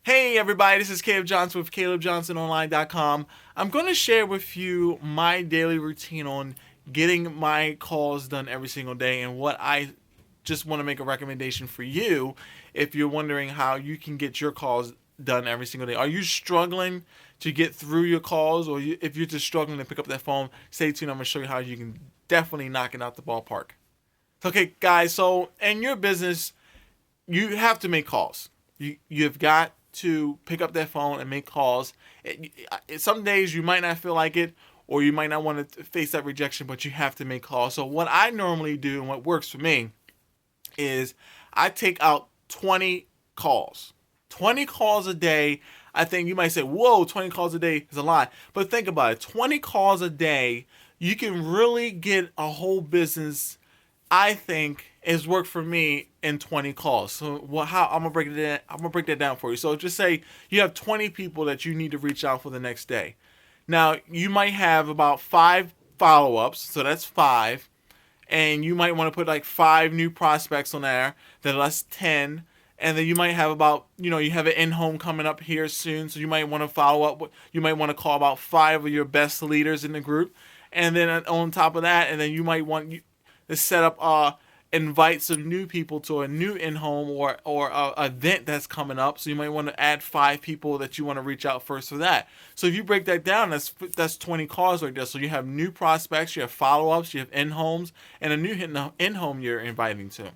Hey everybody, this is Caleb Johnson with CalebJohnsonOnline.com. I'm going to share with you my daily routine on getting my calls done every single day and what I just want to make a recommendation for you if you're wondering how you can get your calls done every single day. Are you struggling to get through your calls, or if you're just struggling to pick up that phone, stay tuned. I'm going to show you how you can definitely knock it out the ballpark. Okay, guys, so in your business, you have to make calls. You've got to pick up that phone and make calls. Some days you might not feel like it, or you might not want to face that rejection, but you have to make calls. So what I normally do and what works for me is I take out 20 calls. 20 calls a day. I think you might say, whoa, 20 calls a day is a lot. But think about it. 20 calls a day, you can really get a whole business, I think, is worked for me in 20 calls. So how I'm gonna break that down for you. So just say you have 20 people that you need to reach out for the next day. Now you might have about 5 follow-ups, so that's 5, and you might want to put like 5 new prospects on there. Then that's 10, and then you might have about, you have an in-home coming up here soon, so you might want to follow up. You might want to call about 5 of your best leaders in the group, and then on top of that, and then you might want to set up invite some new people to a new in-home or a event that's coming up. So you might want to add 5 people that you want to reach out first for that. So if you break that down, that's 20 calls right there. So you have new prospects, you have follow-ups, you have in-homes, and a new in-home you're inviting to.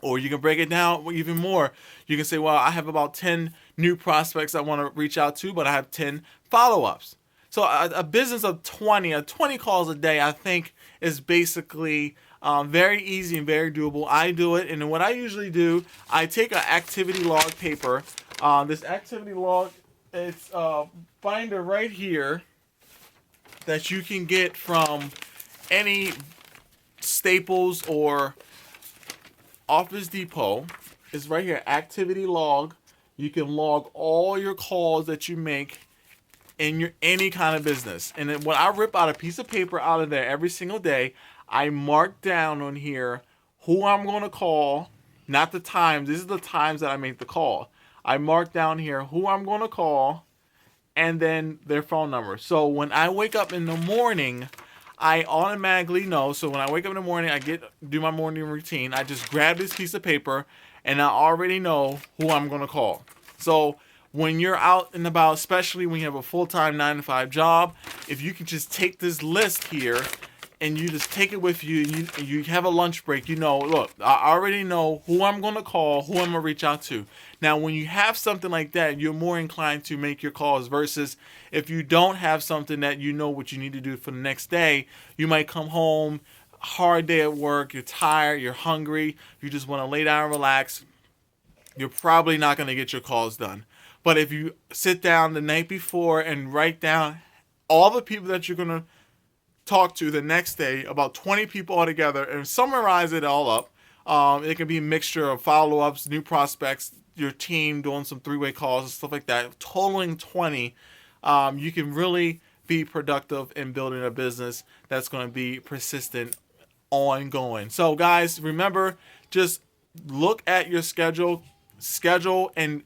Or you can break it down even more. You can say, well, I have about 10 new prospects I want to reach out to, but I have 10 follow-ups. So a business of 20 calls a day, I think, is basically very easy and very doable. I do it, and what I usually do, I take an activity log paper. This activity log, it's a binder right here that you can get from any Staples or Office Depot. It's right here, activity log. You can log all your calls that you make in your any kind of business. And then when I rip out a piece of paper out of there every single day, I mark down on here who I'm going to call, not the times. This is the times that I make the call. I mark down here who I'm going to call and then their phone number. So when I wake up in the morning, I automatically know. So when I wake up in the morning, do my morning routine. I just grab this piece of paper and I already know who I'm going to call. So when you're out and about, especially when you have a full-time 9-to-5 job, if you can just take this list here and you just take it with you, and you have a lunch break, look, I already know who I'm going to call, who I'm going to reach out to. Now, when you have something like that, you're more inclined to make your calls versus if you don't have something that you know what you need to do for the next day. You might come home, hard day at work, you're tired, you're hungry, you just want to lay down and relax. You're probably not going to get your calls done. But if you sit down the night before and write down all the people that you're going to talk to the next day, about 20 people altogether, and summarize it all up, it can be a mixture of follow-ups, new prospects, your team doing some 3-way calls and stuff like that, totaling 20, you can really be productive in building a business that's going to be persistent, ongoing. So guys, remember, just look at your schedule and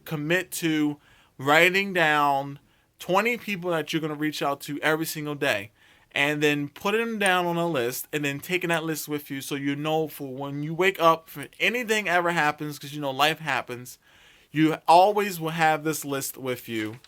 commit to writing down 20 people that you're going to reach out to every single day, and then putting them down on a list, and then taking that list with you so you know for when you wake up, if anything ever happens, because life happens, you always will have this list with you,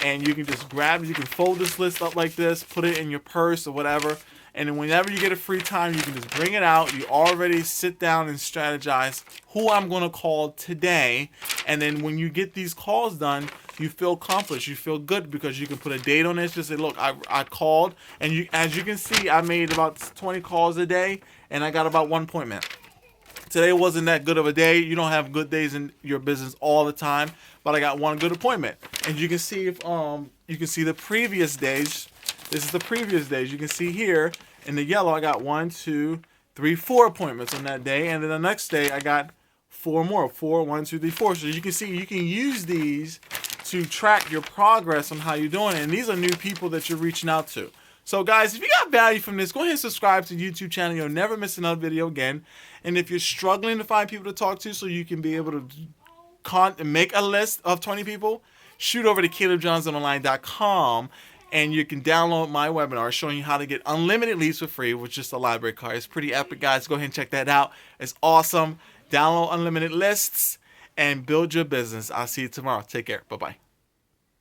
and you can just you can fold this list up like this, put it in your purse or whatever, and then whenever you get a free time, you can just bring it out. You already sit down and strategize who I'm going to call today. And then when you get these calls done, you feel accomplished. You feel good because you can put a date on it. Just say, look, I called. And as you can see, I made about 20 calls a day, and I got about 1 appointment. Today wasn't that good of a day. You don't have good days in your business all the time, but I got 1 good appointment. And you can see the previous days. This is the previous days. You can see here in the yellow, I got 1, 2, 3, 4 appointments on that day, and then the next day I got 4 more. 4, 1, 2, 3, 4. So you can see you can use these to track your progress on how you're doing it. And these are new people that you're reaching out to. So guys, if you got value from this, go ahead and subscribe to the YouTube channel. You'll never miss another video again. And if you're struggling to find people to talk to so you can be able to make a list of 20 people, shoot over to CalebJohnsonOnline.com, and you can download my webinar showing you how to get unlimited leads for free with just a library card. It's pretty epic, guys. Go ahead and check that out. It's awesome. Download unlimited lists and build your business. I'll see you tomorrow. Take care. Bye-bye.